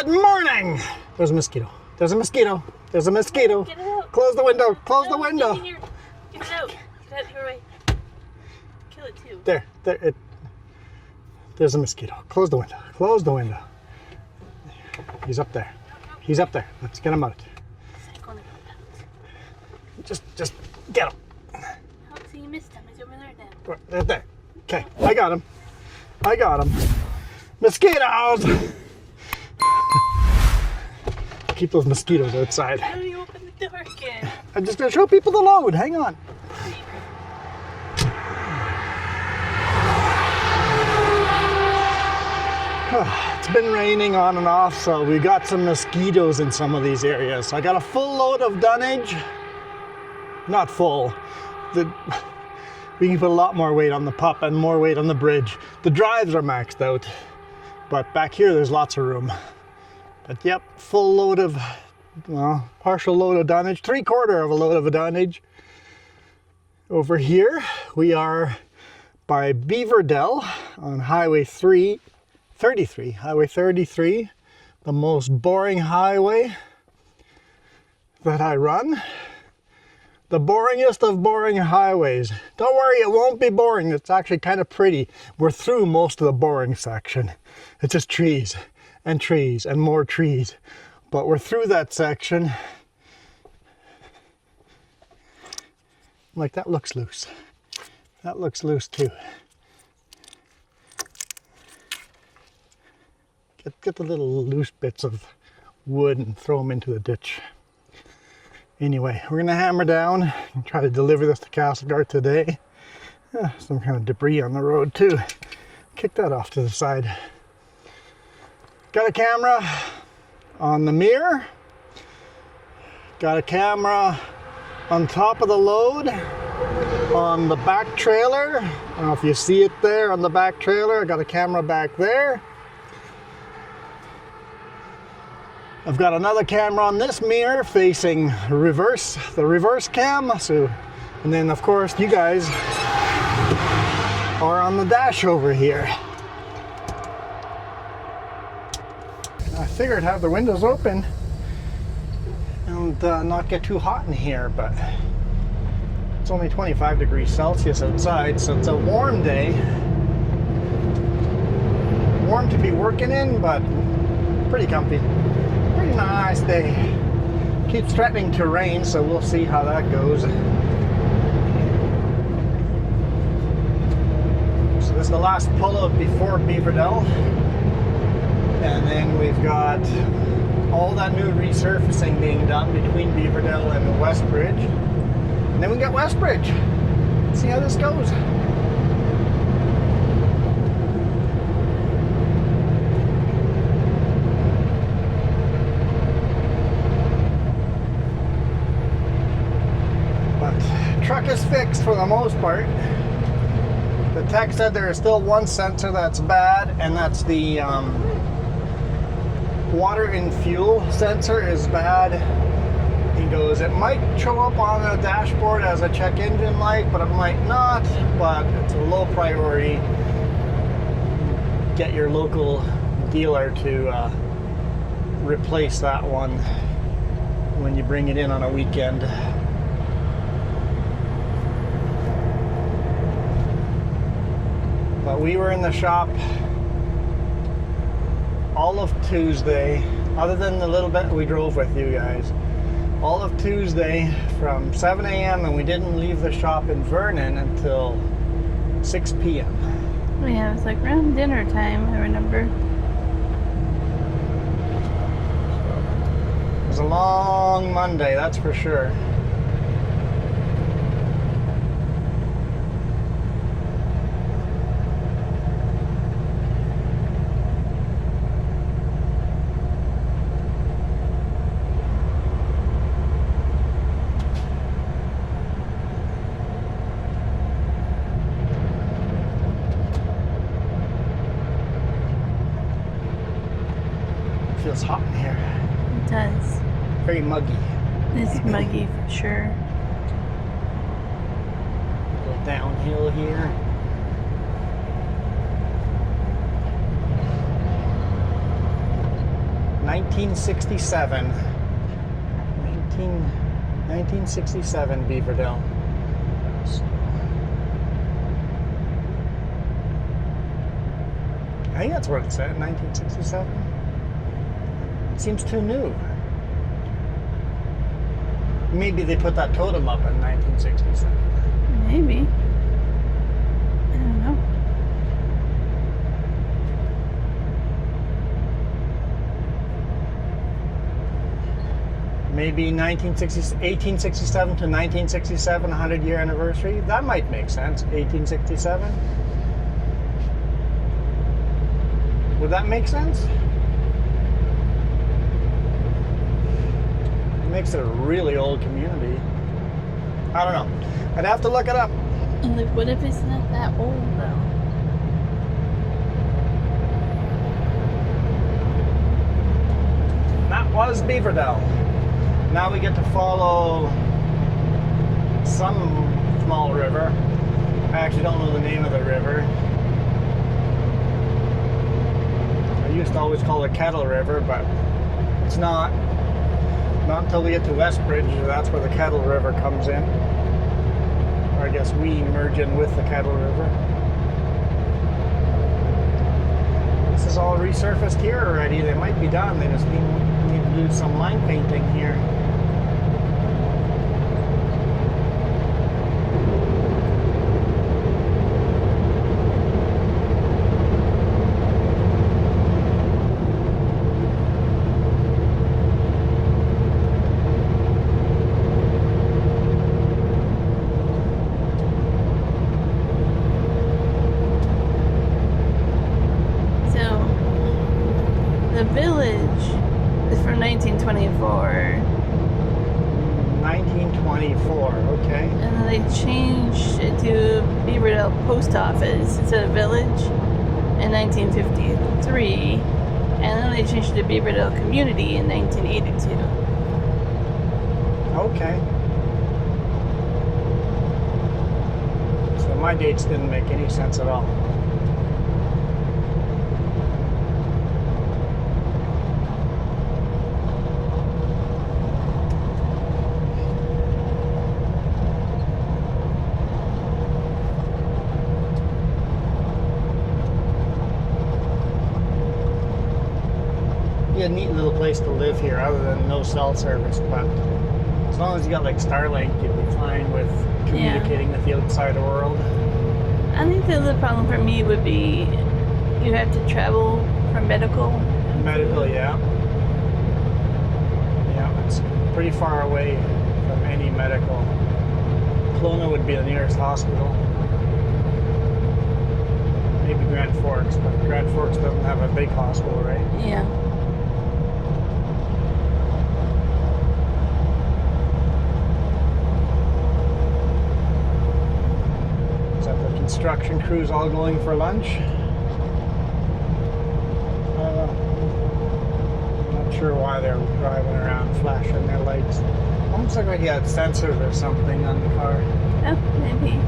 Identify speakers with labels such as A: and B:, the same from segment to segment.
A: Good morning! There's a mosquito. There's a mosquito. There's a mosquito.
B: Get it out.
A: Close the window. Close the
B: No,
A: window.
B: Get it out. Get out your way. Kill it too.
A: There. There's a mosquito. Close the window. Close the window. He's up there. He's up there. Let's get him out. Just get him.
B: Oh, so you missed him. He's over there now.
A: Right there. Okay, I got him. I got him. Mosquitoes! Keep those mosquitoes outside.
B: How do you open the door again?
A: I'm just gonna show people the load. Hang on. It's been raining on and off, so we got some mosquitoes in some of these areas. So I got a full load of dunnage. Not full. We can put a lot more weight on the pup and more weight on the bridge. The drives are maxed out, but back here there's lots of room. But yep, full load of, well, partial load of dunnage, 3/4 of a load of dunnage. Over here we are by Beaverdell on Highway 33, Highway 33, the most boring highway that I run. The boringest of boring highways. Don't worry, it won't be boring. It's actually kind of pretty. We're through most of the boring section. It's just trees and more trees. But we're through that section. Like, that looks loose. That looks loose too. Get the little loose bits of wood and throw them into the ditch. Anyway, we're gonna hammer down and try to deliver this to Castlegar today. Some kind of debris on the road too. Kick that off to the side. Got a camera on the mirror. Got a camera on top of the load on the back trailer. I don't know if you see it there on the back trailer. I got a camera back there. I've got another camera on this mirror facing the reverse cam. So, and then of course you guys are on the dash over here. I figured have the windows open and not get too hot in here, but it's only 25 degrees Celsius outside, so it's a warm day. Warm to be working in, but pretty comfy. Pretty nice day. Keeps threatening to rain, so we'll see how that goes. So this is the last pullout before Beaverdell. And then we've got all that new resurfacing being done between Beaverdell and Westbridge. And then we got Westbridge. See how this goes. Truck is fixed for the most part. The tech said there is still one sensor that's bad, and that's the water and fuel sensor is bad. He goes, it might show up on the dashboard as a check engine light, but it might not, but it's a low priority. Get your local dealer to replace that one when you bring it in on a weekend. But we were in the shop all of Tuesday, other than the little bit we drove with you guys. All of Tuesday from 7 a.m. and we didn't leave the shop in Vernon until 6 p.m.
B: Yeah, it was like around dinner time, I remember.
A: It was a long Monday, that's for sure. Feels hot in here.
B: It does.
A: Very muggy.
B: It's muggy for sure.
A: A little downhill here. 1967. 1967 Beaverdell. So, I think that's what it said, 1967. It seems too new. Maybe they put that totem up in 1967.
B: Maybe. I don't know.
A: Maybe 1867 to 1967, 100-year anniversary. That might make sense. 1867. Would that make sense? It makes it a really old community. I don't know. I'd have to look it up.
B: And like, what if it's not that old though?
A: That was Beaverdell. Now we get to follow some small river. I actually don't know the name of the river. I used to always call it Kettle River, but it's not. Not until we get to Westbridge, that's where the Kettle River comes in. Or I guess we merge in with the Kettle River. This is all resurfaced here already. They might be done. They just need to do some line painting here.
B: The village is from 1924.
A: 1924, okay.
B: And then they changed it to Beaverdell Post Office instead of village in 1953. And then they changed it to Beaverdell Community in 1982.
A: Okay. So my dates didn't make any sense at all. A neat little place to live here other than no cell service, but as long as you got like Starlink, you'd be fine with communicating with the outside world.
B: I think the other problem for me would be you have to travel for medical.
A: Medical, yeah. Yeah, it's pretty far away from any medical. Kelowna would be the nearest hospital. Maybe Grand Forks, but Grand Forks doesn't have a big hospital, right?
B: Yeah.
A: Construction crews all going for lunch. Not sure why they're driving around flashing their lights. Almost like he had sensors or something on the car.
B: Oh, maybe.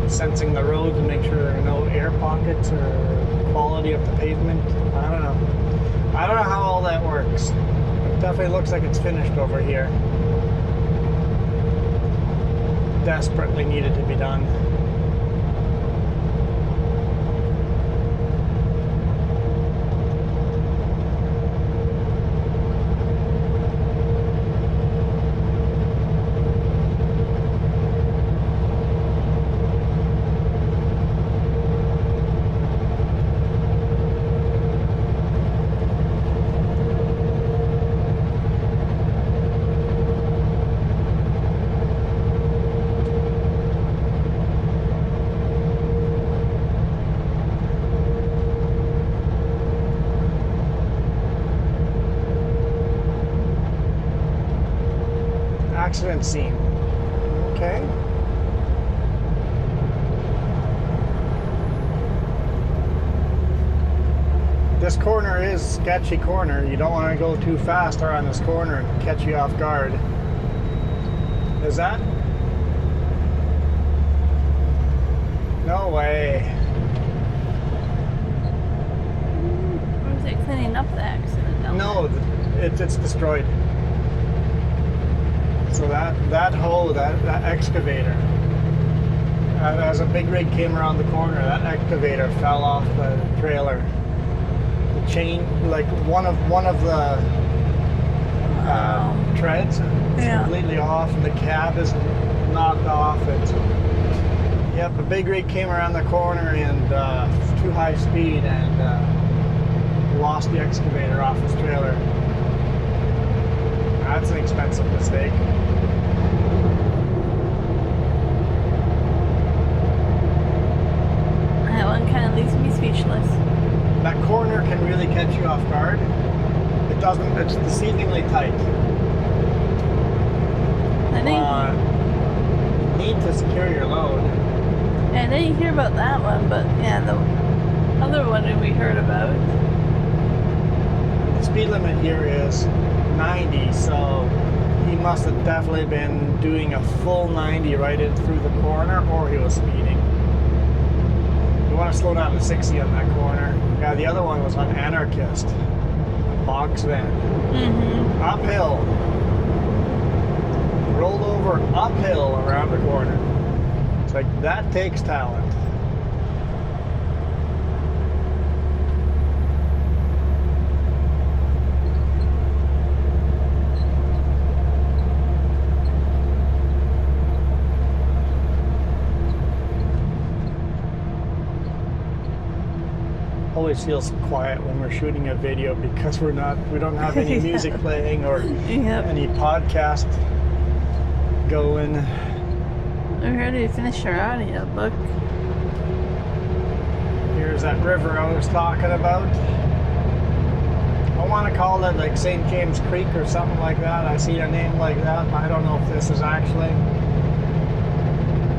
A: Sensing the road to make sure there are no air pockets or quality of the pavement. I don't know. I don't know how all that works. It definitely looks like it's finished over here. Desperately needed to be done. Accident scene. Okay. This corner is sketchy corner. You don't want to go too fast around this corner and catch you off guard. Is that? No way.
B: Or was it cleaning up the accident?
A: No, it's destroyed. So that hoe, that excavator, as a big rig came around the corner, that excavator fell off the trailer. The chain, like one of the treads is completely off, and the cab is knocked off. Yep, a big rig came around the corner and too high speed and lost the excavator off his trailer. That's an expensive mistake.
B: That one kind of leaves me speechless.
A: That corner can really catch you off guard. It doesn't, it's deceivingly tight.
B: I think
A: need to secure your load.
B: I didn't hear about that one, but yeah, the other one that we heard about.
A: The speed limit here is 90, so he must have definitely been doing a full 90 right in through the corner, or he was speeding. You want to slow down to 60 on that corner. Yeah, the other one was on Anarchist, a box van.
B: Mm-hmm.
A: Uphill. Rolled over uphill around the corner. It's like, that takes talent. Always feels quiet when we're shooting a video because we don't have any music playing or any podcast going.
B: We're ready to finish our audio book.
A: Here's that river I was talking about. I want to call it like St. James Creek or something like that. I see a name like that. I don't know if this is actually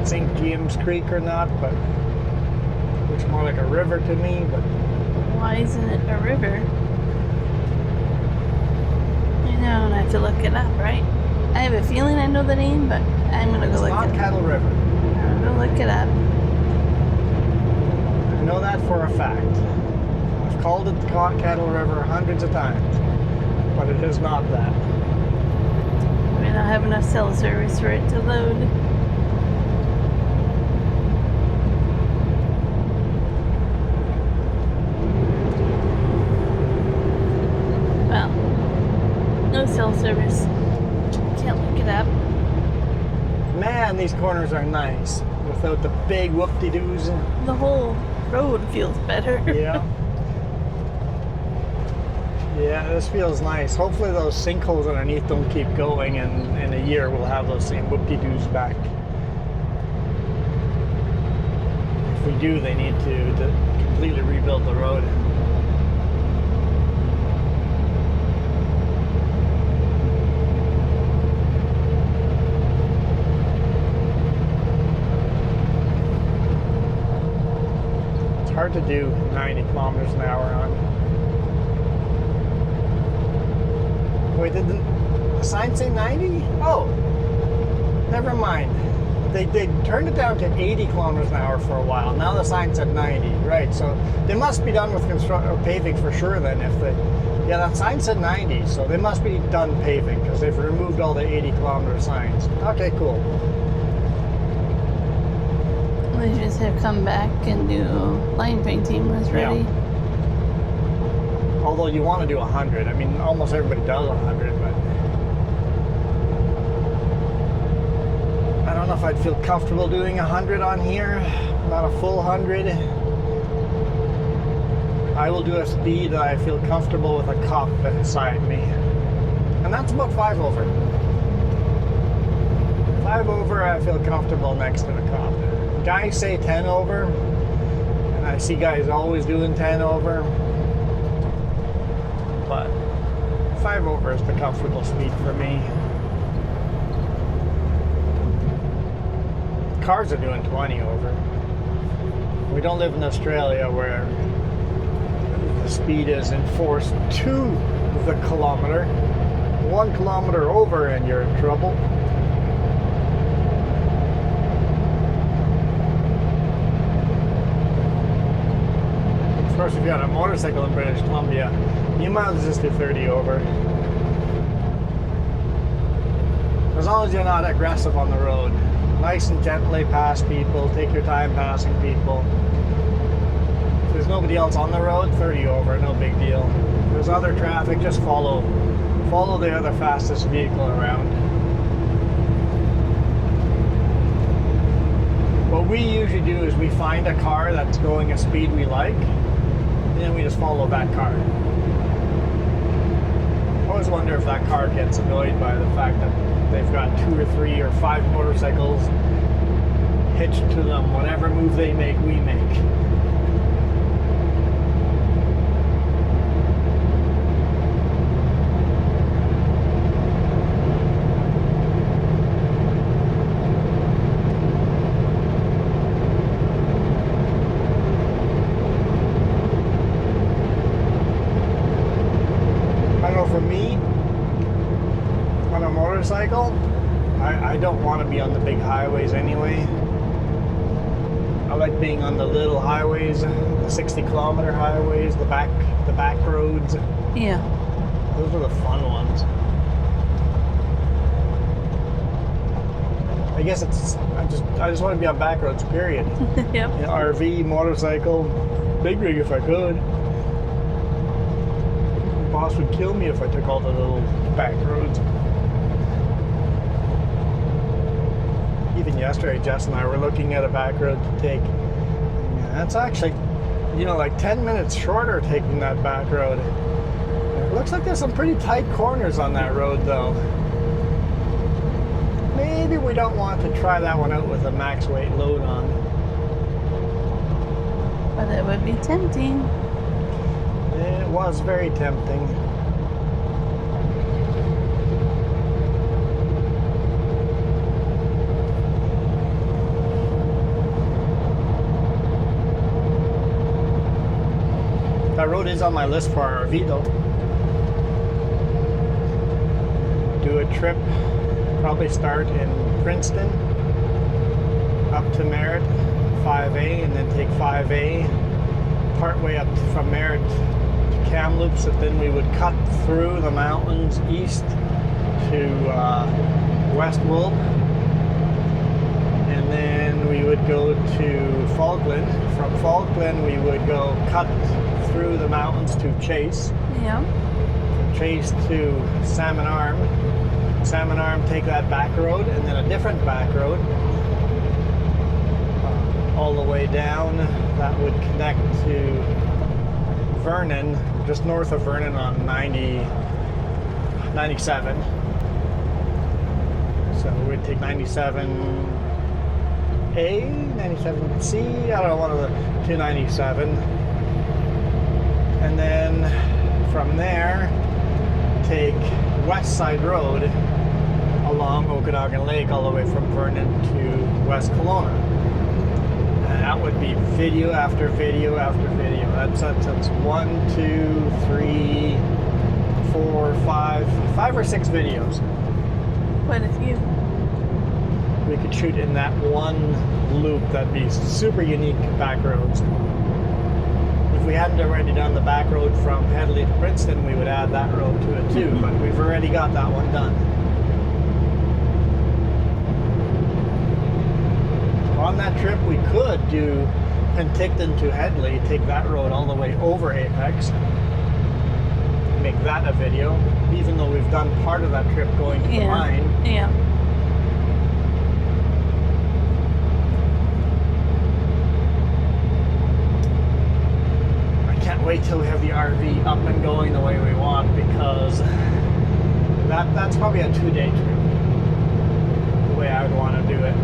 A: St. James Creek or not, but it looks more like a river to me. But
B: why isn't it a river? I know, and I have to look it up, right? I have a feeling I know the name, but I'm gonna go look it up.
A: It's not Kettle River.
B: I'm gonna look it up.
A: I know that for a fact. I've called it the Kettle River hundreds of times, but it is not that.
B: We don't have enough cell service for it to load. Well, no cell service. Can't look it up.
A: Man, these corners are nice without the big whoop-de-doos.
B: The whole road feels better.
A: Yeah. Yeah, this feels nice. Hopefully those sinkholes underneath don't keep going, and in a year we'll have those same whoop-de-doos back. If we do, they need to completely rebuild the road. Hard to do 90 kilometers an hour on. Wait, did the sign say 90? Oh, never mind. They turned it down to 80 kilometers an hour for a while. Now the sign said 90, right? So they must be done with paving for sure then. Yeah, that sign said 90, so they must be done paving because they've removed all the 80 kilometer signs. Okay, cool.
B: They just have come back and do line painting when it's ready.
A: Yeah. Although you want to do 100. I mean, almost everybody does 100, but I don't know if I'd feel comfortable doing 100 on here. Not a full 100. I will do a speed that I feel comfortable with a cop beside me. And that's about 5 over. 5 over, I feel comfortable next to a cop. Guys say 10 over, and I see guys always doing 10 over, but 5 over is the comfortable speed for me. Cars are doing 20 over. We don't live in Australia where the speed is enforced to the kilometer. 1 kilometer over and you're in trouble. Of course, if you got a motorcycle in British Columbia, you might as well just do 30 over. As long as you're not aggressive on the road. Nice and gently pass people, take your time passing people. If there's nobody else on the road, 30 over, no big deal. If there's other traffic, just follow the other fastest vehicle around. What we usually do is we find a car that's going a speed we like, and then we just follow that car. I always wonder if that car gets annoyed by the fact that they've got 2 or 3 or 5 motorcycles hitched to them. Whatever move they make, we make. For me, on a motorcycle, I don't want to be on the big highways anyway. I like being on the little highways, the 60-kilometer highways, the back roads.
B: Yeah.
A: Those are the fun ones. I guess I just want to be on back roads, period.
B: Yep.
A: You know, RV, motorcycle, big rig if I could. Boss would kill me if I took all the little back roads. Even yesterday, Jess and I were looking at a back road to take. And that's actually, like 10 minutes shorter taking that back road. It looks like there's some pretty tight corners on that road, though. Maybe we don't want to try that one out with a max weight load on.
B: But it would be tempting.
A: It was very tempting. That road is on my list for our RV though. Do a trip, probably start in Princeton, up to Merritt, 5A, and then take 5A, partway up from Merritt to Kamloops, and then we would cut through the mountains east to West Wolf, and then we would go to Falkland. From Falkland we would go cut through the mountains to Chase.
B: Yeah.
A: From Chase to Salmon Arm. Salmon Arm, take that back road, and then a different back road all the way down. That would connect to Vernon, just north of Vernon on 97. So we'd take 97A, 97C, I don't know, one of the 297. And then from there, take West Side Road along Okanagan Lake all the way from Vernon to West Kelowna. And that would be video after video after video. That's 1, 2, 3, 4, 5 or 6 videos.
B: Quite a few.
A: We could shoot in that one loop. That'd be super unique back roads. If we hadn't already done the back road from Hedley to Princeton, we would add that road to it too, but we've already got that one done. On that trip, we could do Penticton to Hedley, take that road all the way over Apex, make that a video, even though we've done part of that trip going to the mine.
B: Yeah.
A: Wait till we have the RV up and going the way we want, because that's probably a 2-day trip, the way I would want to do it.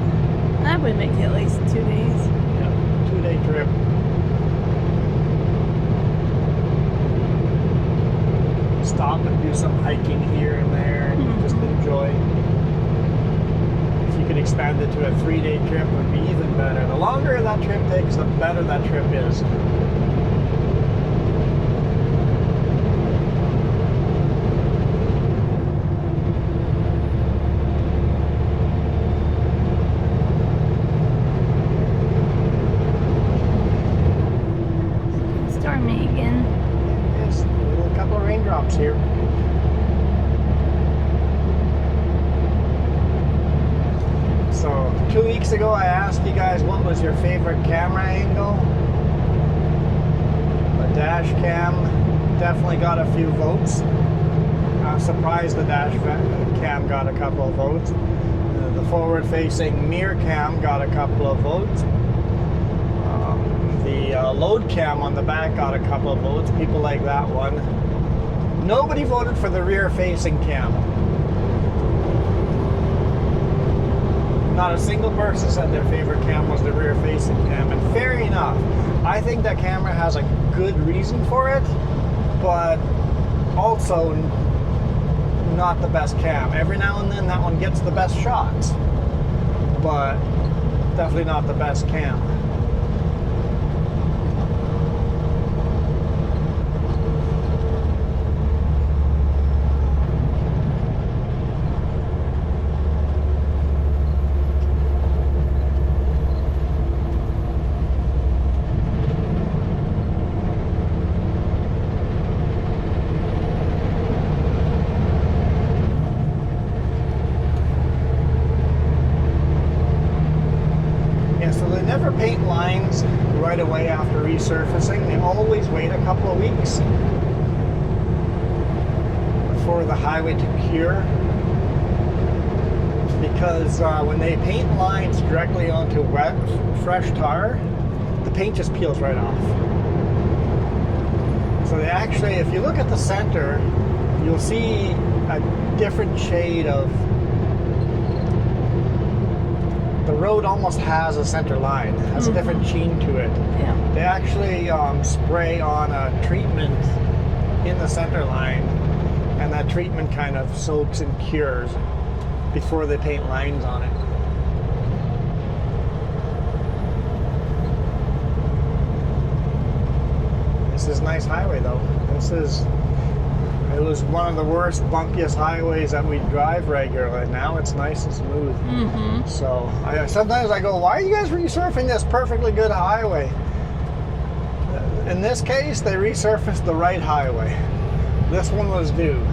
B: I would make it at least 2 days.
A: Yeah, 2-day trip. Stop and do some hiking here and there and just enjoy. If you could expand it to a 3-day trip, it would be even better. The longer that trip takes, the better that trip is. Here. 2 weeks ago, I asked you guys what was your favorite camera angle. The dash cam definitely got a few votes. I'm surprised the dash cam got a couple of votes. The forward-facing mirror cam got a couple of votes. The load cam on the back got a couple of votes. People like that one. Nobody voted for the rear-facing cam. Not a single person said their favorite cam was the rear-facing cam, and fair enough. I think that camera has a good reason for it, but also not the best cam. Every now and then that one gets the best shots, but definitely not the best cam. Paint lines right away after resurfacing. They always wait a couple of weeks for the highway to cure, because when they paint lines directly onto wet, fresh tar, the paint just peels right off. So they actually, if you look at the center, you'll see a different shade of the road. Almost has a center line, has a different sheen to it.
B: Yeah.
A: They actually spray on a treatment in the center line, and that treatment kind of soaks and cures before they paint lines on it. This is a nice highway though. It was one of the worst, bumpiest highways that we drive regularly. Now it's nice and smooth.
B: Mm-hmm.
A: So sometimes I go, why are you guys resurfacing this perfectly good highway? In this case, they resurfaced the right highway. This one was due.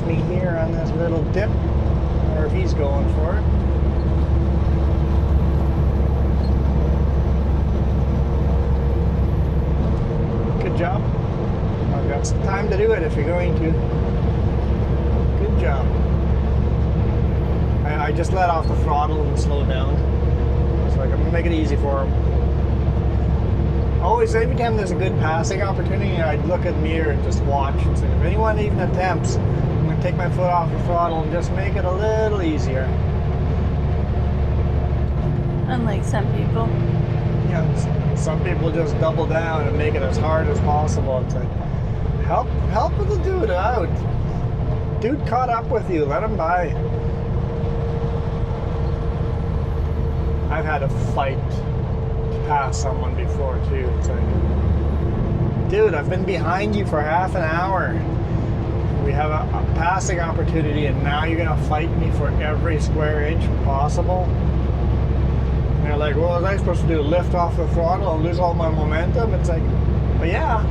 A: Me here on this little dip, or if he's going for it. Good job. I've got some time to do it if you're going to. Good job. I just let off the throttle and slowed down. It's like I'm gonna make it easy for him. Always, every time there's a good passing opportunity, I'd look at the mirror and just watch and see if anyone even attempts. Take my foot off the throttle and just make it a little easier.
B: Unlike some people.
A: Yeah, some people just double down and make it as hard as possible. It's like, help the dude out. Dude caught up with you, let him by. I've had a fight to pass someone before too. It's like, dude, I've been behind you for half an hour. We have a passing opportunity, and now you're gonna fight me for every square inch possible. And they're like, well, what was I supposed to do? Lift off the throttle and lose all my momentum? It's like, well, yeah,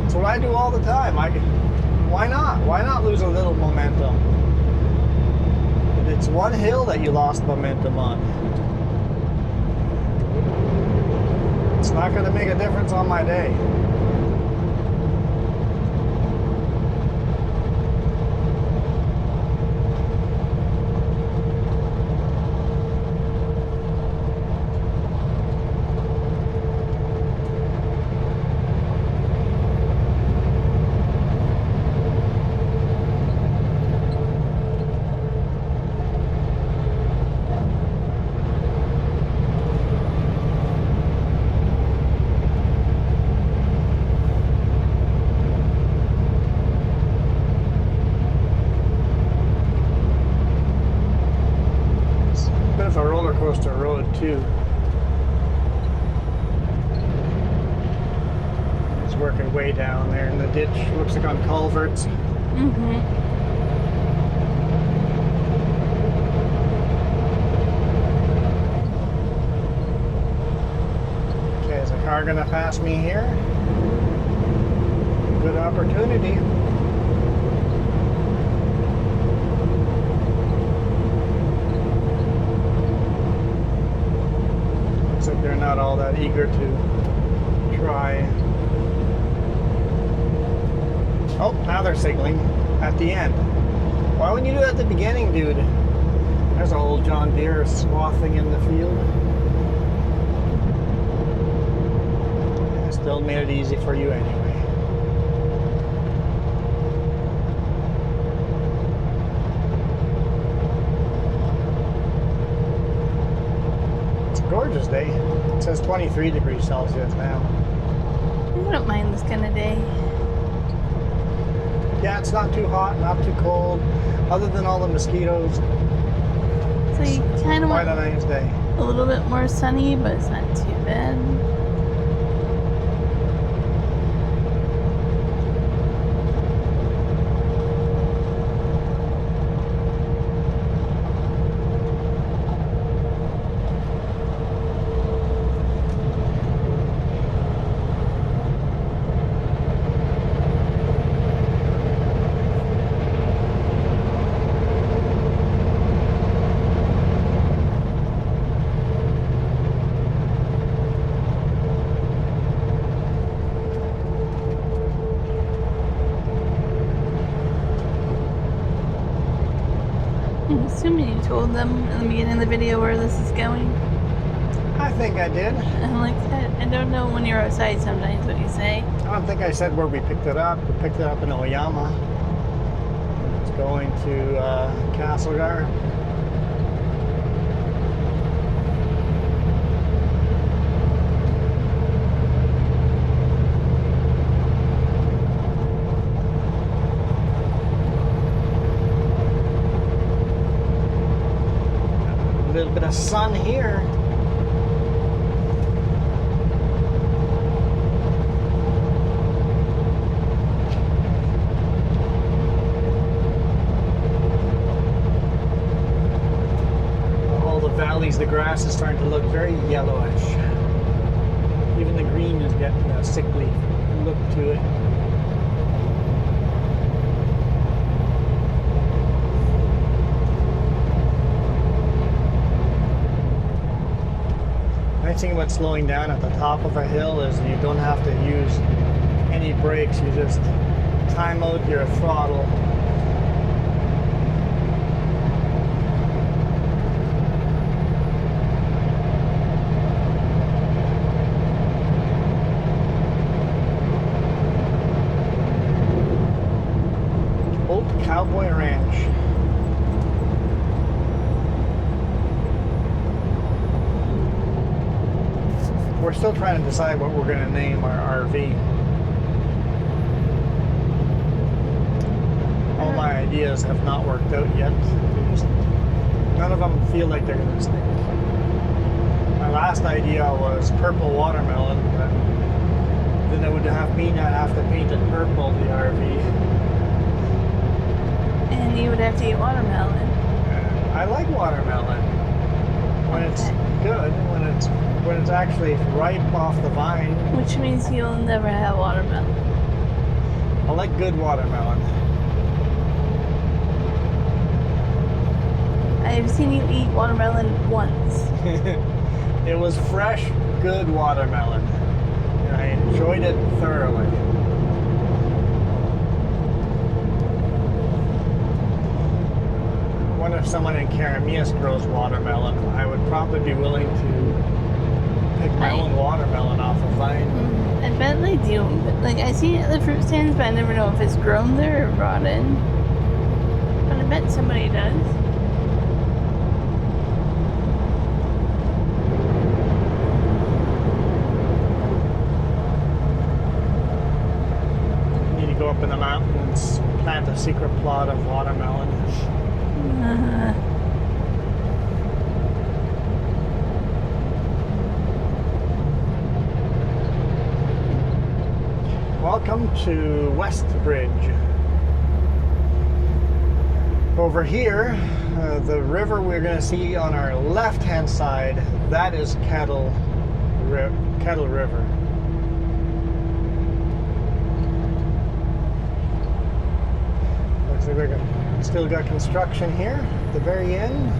A: that's what I do all the time. Why not? Why not lose a little momentum? It's one hill that you lost momentum on. It's not gonna make a difference on my day. Coastal road too. It's working way down there in the ditch. Looks like on culverts.
B: Mm-hmm.
A: car gonna pass me here. Good opportunity. Looks like they're not all that eager to try. Oh, now they're signaling at the end. Why wouldn't you do it at the beginning, dude? There's a old John Deere swathing in the field. I still made it easy for you anyway. It's a gorgeous day. It says 23 degrees Celsius now.
B: I don't mind this kind of day.
A: Yeah, it's not too hot, not too cold, other than all the mosquitoes.
B: So you kind of
A: Quite
B: want
A: a nice day.
B: a little bit more sunny, but it's not too bad. I'm assuming you told them in the beginning of the video where this is going.
A: I think I did.
B: I'm like, I don't know when you're outside sometimes what you say.
A: I don't think I said where we picked it up. We picked it up in Oyama. It's going to Castlegar. A little bit of sun here. All the valleys, the grass is starting to look very yellowish. Even the green is getting a sickly look to it. Nice thing about slowing down at the top of a hill is you don't have to use any brakes. You just time out your throttle. Old Cowboy Ranch. We're still trying to decide what we're going to name our RV. All my ideas have not worked out yet. None of them feel like they're going to stick. My last idea was purple watermelon, but then it would have to paint it purple, the RV.
B: And you would have to eat watermelon.
A: I like watermelon when it's good, when it's actually ripe off the vine.
B: Which means you'll never have watermelon.
A: I like good watermelon.
B: I've seen you eat watermelon once.
A: It was fresh, good watermelon. And I enjoyed it thoroughly. I wonder if someone in Karamias grows watermelon. I would probably be willing to pick my own watermelon off a vine.
B: I bet they do. But, like, I see it at the fruit stands, but I never know if it's grown there or brought in. But I bet somebody does.
A: You need to go up in the mountains, plant a secret plot of watermelon. Welcome to Westbridge. Over here, the river we're going to see on our left-hand side, that is Kettle River. still got construction here at the very end.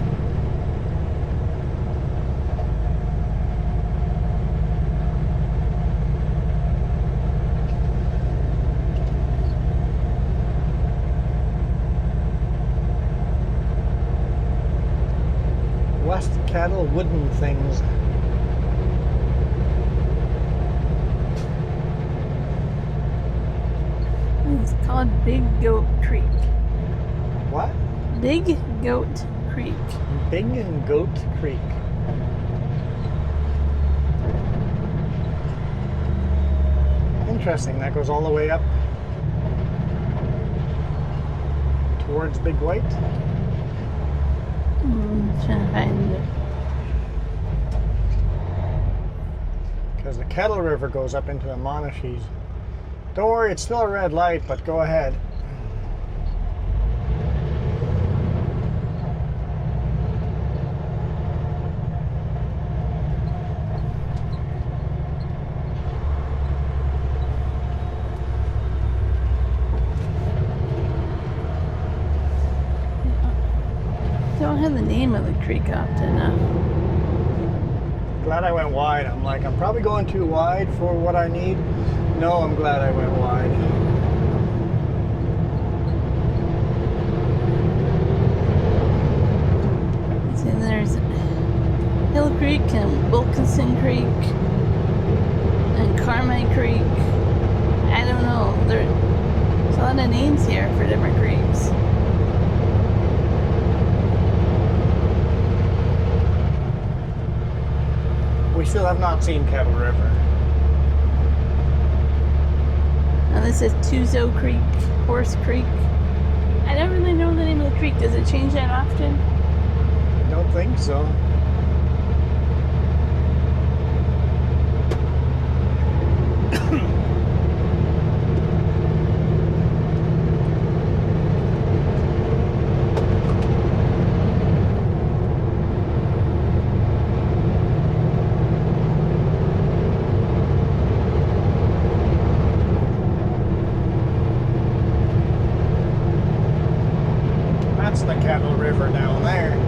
A: Kettle wooden things.
B: It's called Big Goat Creek.
A: What?
B: Big Goat Creek.
A: Big Goat Creek. Interesting. That goes all the way up towards Big White.
B: Trying to find it.
A: Because the Kettle River goes up into the Monashees. Don't worry, it's still a red light, but go ahead.
B: Don't have the name of the creek often enough.
A: Glad I went wide. I'm like, I'm probably going too wide for what I need. No, I'm glad I went wide.
B: See, there's Hill Creek and Wilkinson Creek and Carmine Creek. I don't know. There's a lot of names here for different creeks.
A: We still have not seen Kettle River.
B: And this is Tuzo Creek, Horse Creek. I don't really know the name of the creek. Does it change that often?
A: Don't think so. That's the Kettle River down there.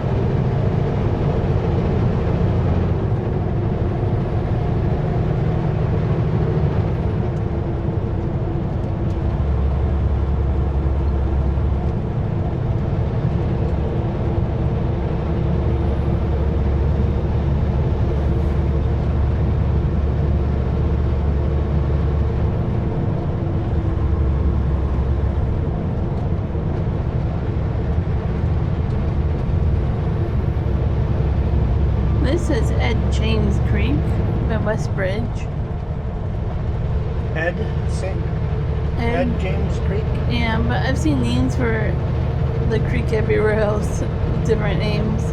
B: This is Ed James Creek by Westbridge.
A: Ed James Creek.
B: Yeah, but I've seen names for the creek everywhere else, different names.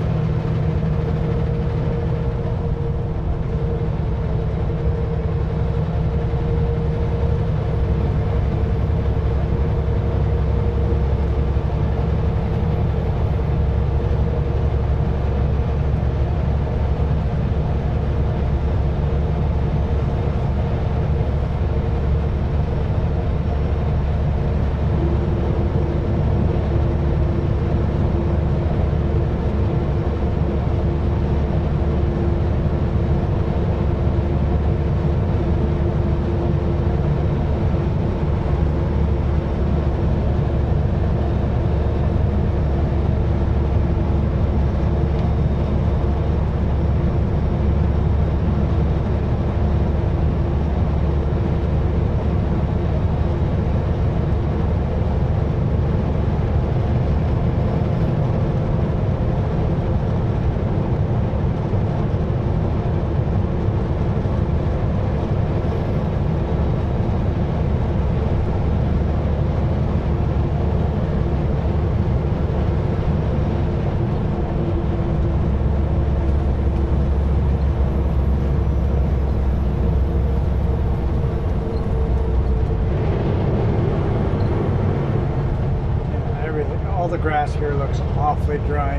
B: All the grass here looks awfully dry.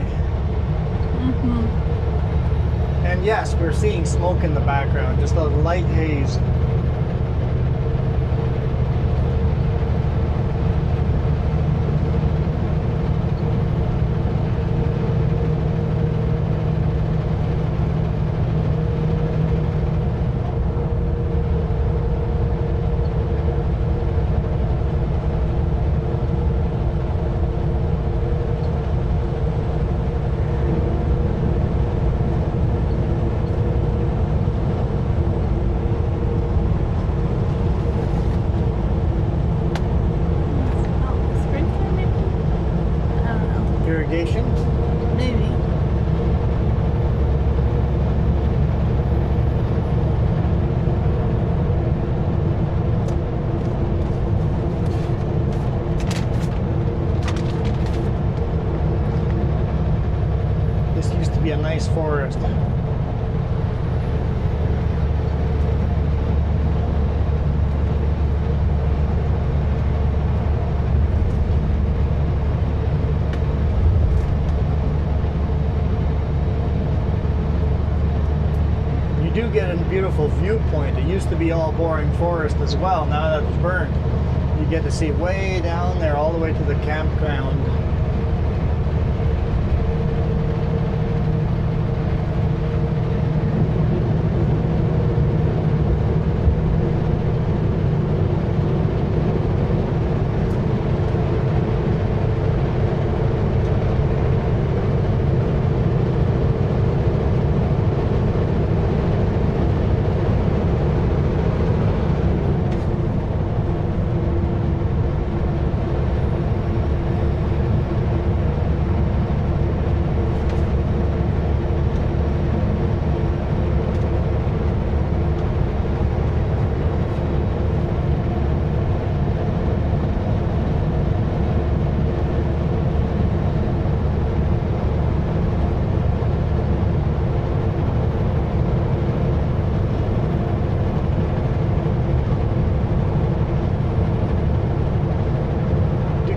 B: Mm-hmm.
A: And yes, we're seeing smoke in the background, just a light haze. irrigation?
B: Maybe.
A: This used to be a nice forest. You do get a beautiful viewpoint. It used to be all boring forest as well. Now that it's burned, you get to see way down there all the way to the campground.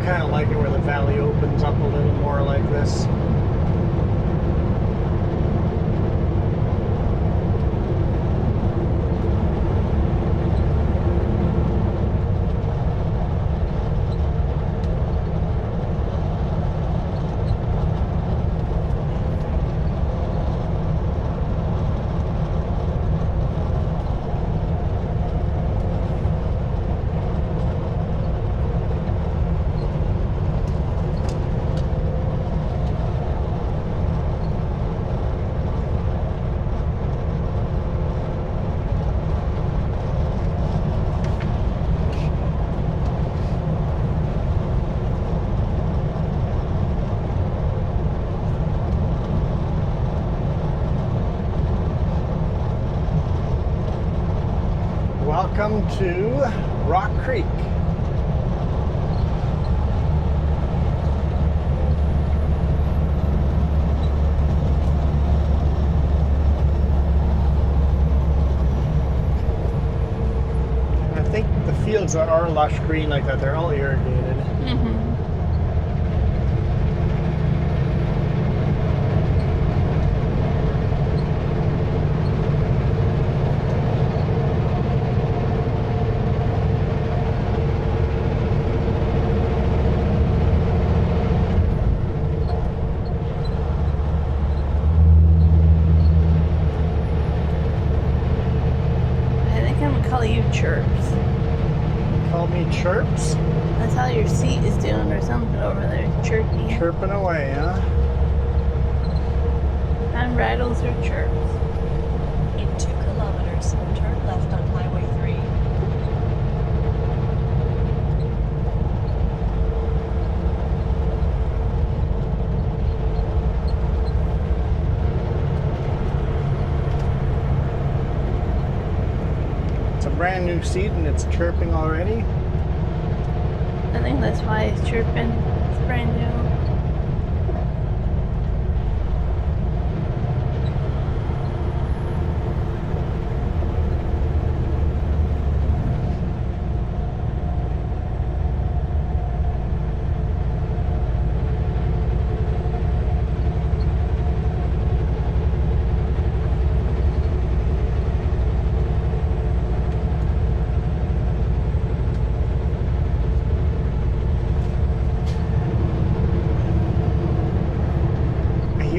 A: Kind of like it where the valley opens up a little more like this. Welcome to Rock Creek. I think the fields are lush green like that. They're all irrigated.
B: Mm-hmm. Chirps.
A: Call me Chirps?
B: That's how your seat is doing or something over there. Chirping.
A: Chirping away, huh?
B: And rattles or chirps.
C: In 2 kilometers, turn left on Highway 3.
A: Brand new seat and it's chirping already.
B: I think that's why it's chirping. It's brand new.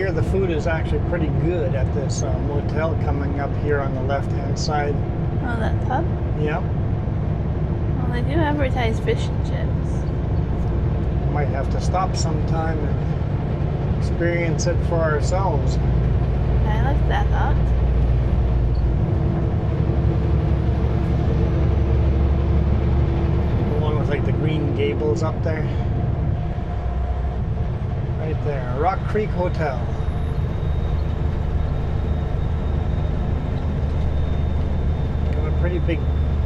A: The food is actually pretty good at this motel coming up here on the left hand side.
B: Oh, that pub?
A: Yep.
B: Well, they do advertise fish and chips.
A: Might have to stop sometime and experience it for ourselves.
B: I like that thought.
A: Along with like the green gables up there. I Right there, Rock Creek Hotel. Got a pretty big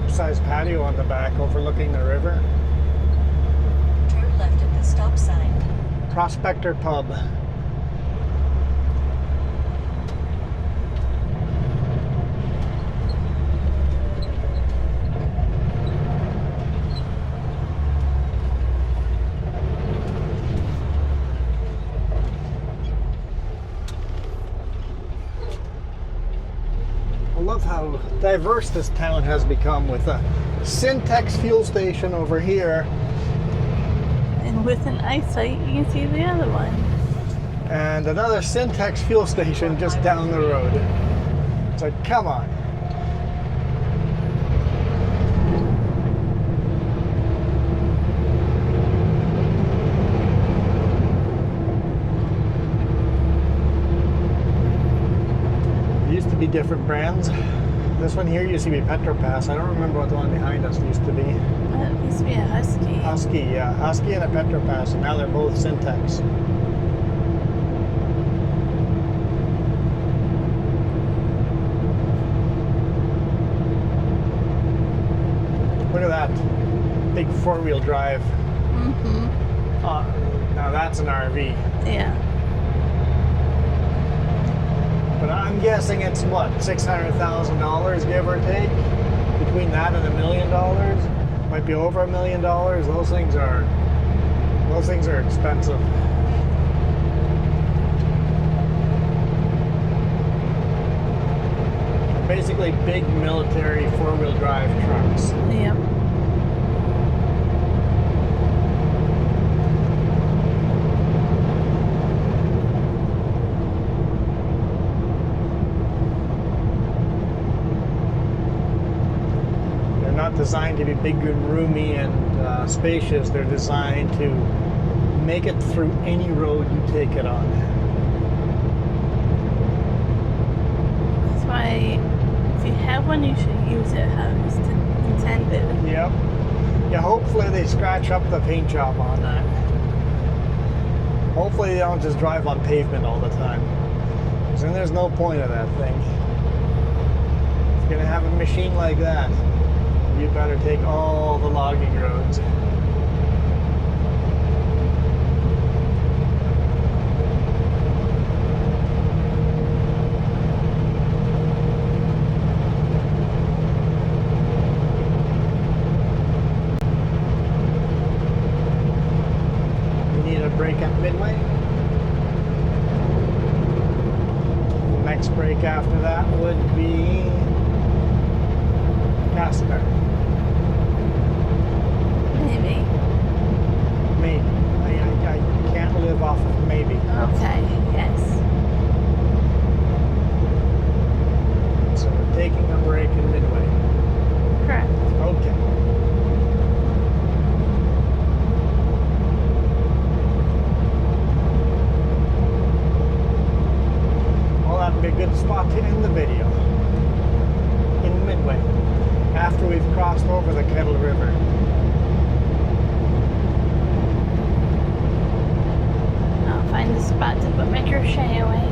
A: sized patio on the back overlooking the river.
C: Turn left at the stop sign.
A: Prospector Pub. I love how diverse this town has become with a Syntex fuel station over here
B: And with an eyesight, you can see the other one.
A: and another Syntex fuel station just down the road. It's like, come on. There used to be different brands. This one here used to be Petropass. I don't remember what the one behind us used to be.
B: That used to be a Husky.
A: Husky, yeah. Husky and a Petropass, and now they're both Syntex. Look at that big four-wheel drive.
B: Mm-hmm.
A: Now that's an RV.
B: Yeah.
A: But I'm guessing it's what, $600,000, give or take? Between that and $1 million? Might be over $1 million. Those things are expensive. Basically big military four-wheel drive trucks.
B: Yep.
A: They're not designed to be big and roomy and spacious. They're designed to make it through any road you take it on.
B: That's why if you have one, you should use it how it's intended.
A: Yep. Yeah, hopefully they scratch up the paint job on that. Hopefully they don't just drive on pavement all the time. Because then there's no point of that thing. If you're going to have a machine like that, you better take all the logging roads. Break at Midway. Next break after that would be Casper.
B: Maybe.
A: Maybe. I can't live off of maybe.
B: Okay. Yes.
A: So we're taking a break in Midway.
B: Correct.
A: Okay. That'd be a good spot to end the video. In Midway, after we've crossed over the Kettle River.
B: I'll find the spot to put my crochet away.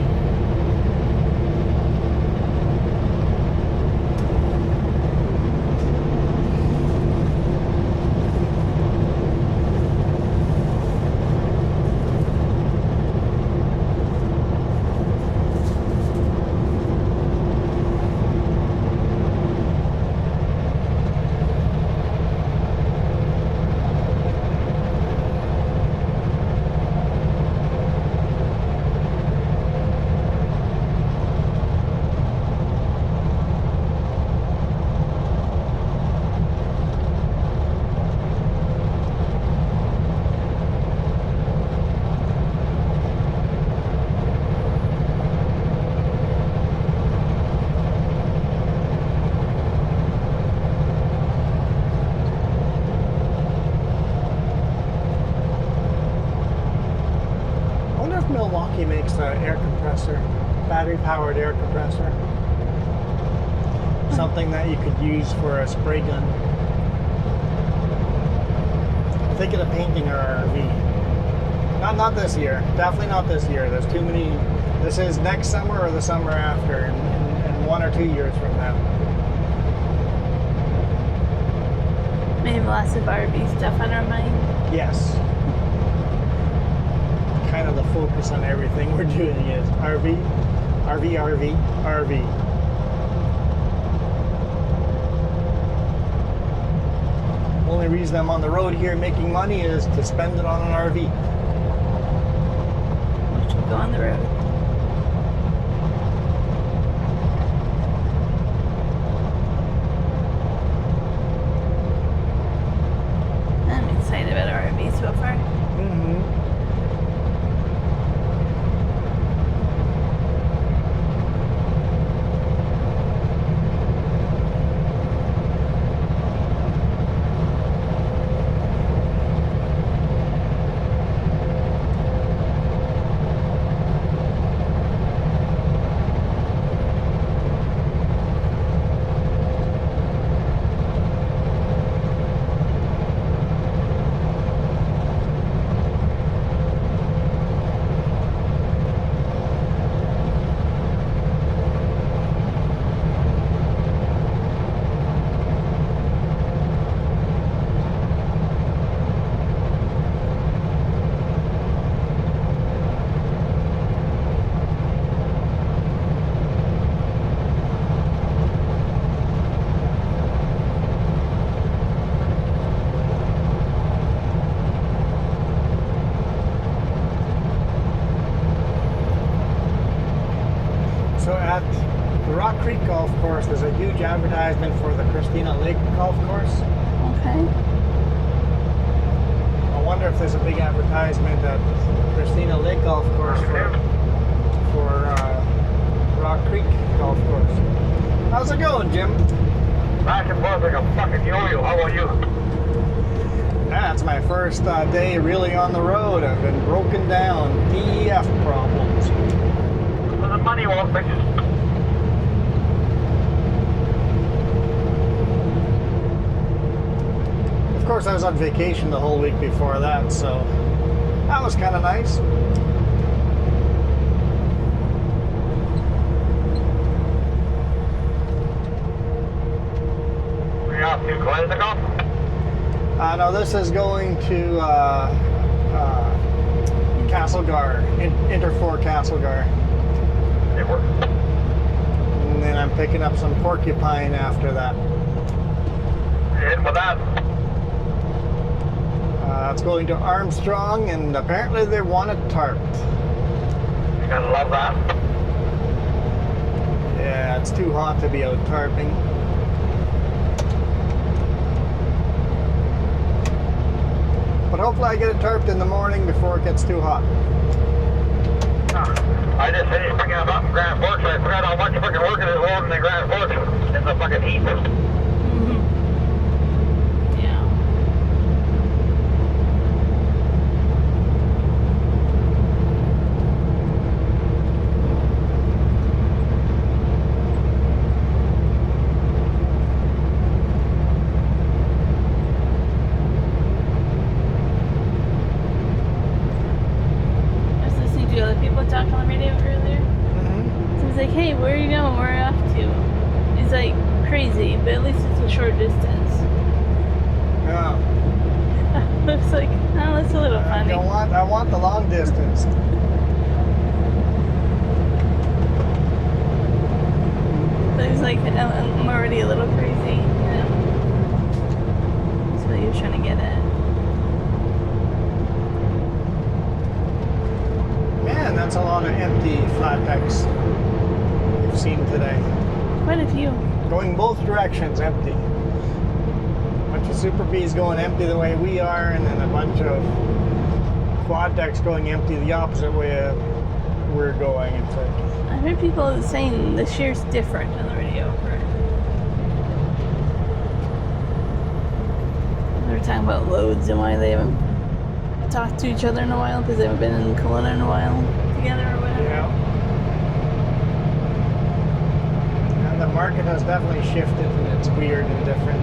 B: Milwaukee makes the air compressor, battery-powered air compressor. Something that you could use for a spray gun. I'm thinking of painting our RV.
A: Not this year. Definitely not this year. There's too many. This is next summer or the summer after, and 1 or 2 years from now.
B: We have lots of RV stuff on our mind.
A: Yes. Kind of the focus on everything we're doing is RV, RV, RV, RV. Only reason I'm on the road here making money is to spend it on an RV.
B: We should go on the road. I'm excited about our RV so far.
A: Mm-hmm. So at the Rock Creek Golf Course, there's a huge advertisement for the Christina Lake Golf Course.
B: Okay.
A: I wonder if there's a big advertisement at Christina Lake Golf Course for Rock Creek Golf Course. How's it going, Jim?
D: Back and forth like a fucking yo-yo. How about you?
A: That's my first day really on the road. I've been broken down. DEF problems.
D: Well, the money won't fix it.
A: Of course, I was on vacation the whole week before that, so that was kind of nice.
D: Were you off to Glasgow?
A: No, this is going to Castlegar, Interfor Castlegar.
D: It worked.
A: And then I'm picking up some porcupine after that.
D: In with that.
A: It's going to Armstrong, and apparently they want it tarped.
D: You gotta love that.
A: Yeah, it's too hot to be out tarping. But hopefully I get it tarped in the morning before it gets too hot.
D: I just finished picking them up in Grand Forks, and I forgot how much fucking work it is loading in Grand Forks in the fucking heat.
B: Yeah. I was listening to other people talk on the radio earlier. So he's like, hey, where are you going? Where are you off to? He's like, crazy, but at least it's a short distance.
A: Yeah.
B: Looks like, oh, that's a little funny.
A: I want the long distance.
B: But he's like, I'm already a little crazy, you know. That's what he was trying to get at.
A: Man, that's a lot of empty flat decks we've seen today.
B: Quite a few.
A: Going both directions, empty. A bunch of Super Bs going empty the way we are, and then a bunch of quad decks going empty the opposite way we're going. It's like,
B: I heard people saying this year's different on the radio. They were talking about loads and why they haven't talked to each other in a while because they haven't been in Kelowna in a while together or whatever.
A: yeah. And the market has definitely shifted, and it's weird and different.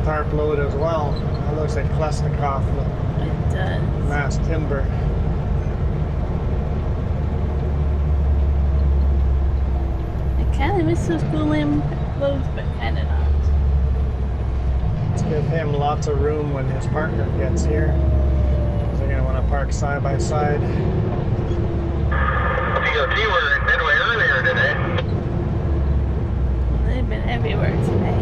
A: tarp load as well. That looks like Klesnikov
B: It does.
A: mass timber.
B: I kind of miss those cool limb loads, but kind of not.
A: Let's give him lots of room when his partner gets here. They're going to want to park side by side.
D: DOT were in Midway earlier today.
B: They've been everywhere today.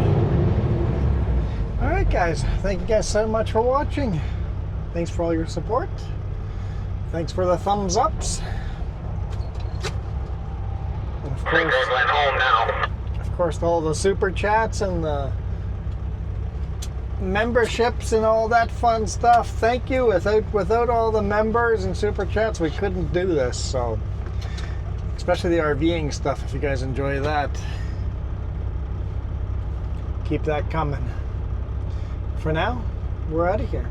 A: Alright guys, thank you guys so much for watching. Thanks for all your support. Thanks for the thumbs ups. And
D: I think I went home now.
A: of course, all the super chats and the memberships and all that fun stuff. Thank you. Without all the members and super chats, we couldn't do this. So, especially the RVing stuff. If you guys enjoy that, keep that coming. For now, we're out of here.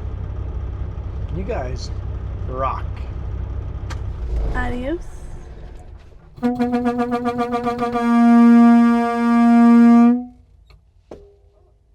A: You guys rock.
B: Adios.